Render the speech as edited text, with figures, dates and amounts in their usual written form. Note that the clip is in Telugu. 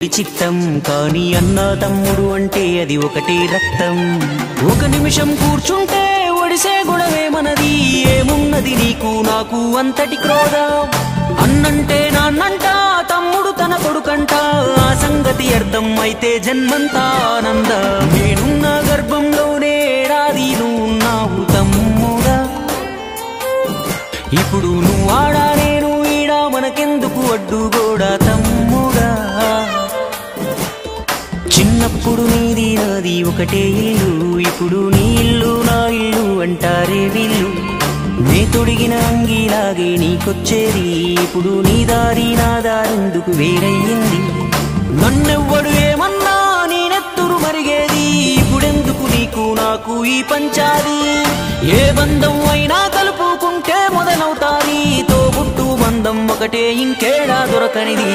చిత్తం కాని అన్న తమ్ముడు అంటే అది ఒకటే రక్తం. ఒక నిమిషం కూర్చుంటే ఒడిసే గొడవే మనది. ఏమున్నది నీకు నాకు అంతటి క్రోధం. అన్నంటే నాన్నంట, తమ్ముడు తన కొడుకంట. ఆ సంగతి అర్థం అయితే జన్మంతా ఆనంద. నేనున్న గర్భంలోనే ఏడాది నువ్వున్నావు తమ్ముడా. ఇప్పుడు నువ్వు ఆడా నేను ఈడా, మనకెందుకు అడ్డుగోడా తమ్ముడా. చిన్నప్పుడు నీది నాది ఒకటే ఇల్లు, ఇప్పుడు నీ ఇల్లు నా ఇల్లు అంటారే వీళ్ళు. నే తొడిగిన అంగీలాగే నీకొచ్చేది, ఇప్పుడు నీ దారి నా దారెందుకు వేరయ్యింది. నన్నెవ్వడు ఏమన్నా నేనెత్తురు మరిగేది, ఇప్పుడెందుకు నీకు నాకు ఈ పంచాది. ఏ బంధం అయినా కలుపుకుంటే మొదలవుతాది, తోబుట్టు బంధం ఒకటే ఇంకేడా దొరకనిది.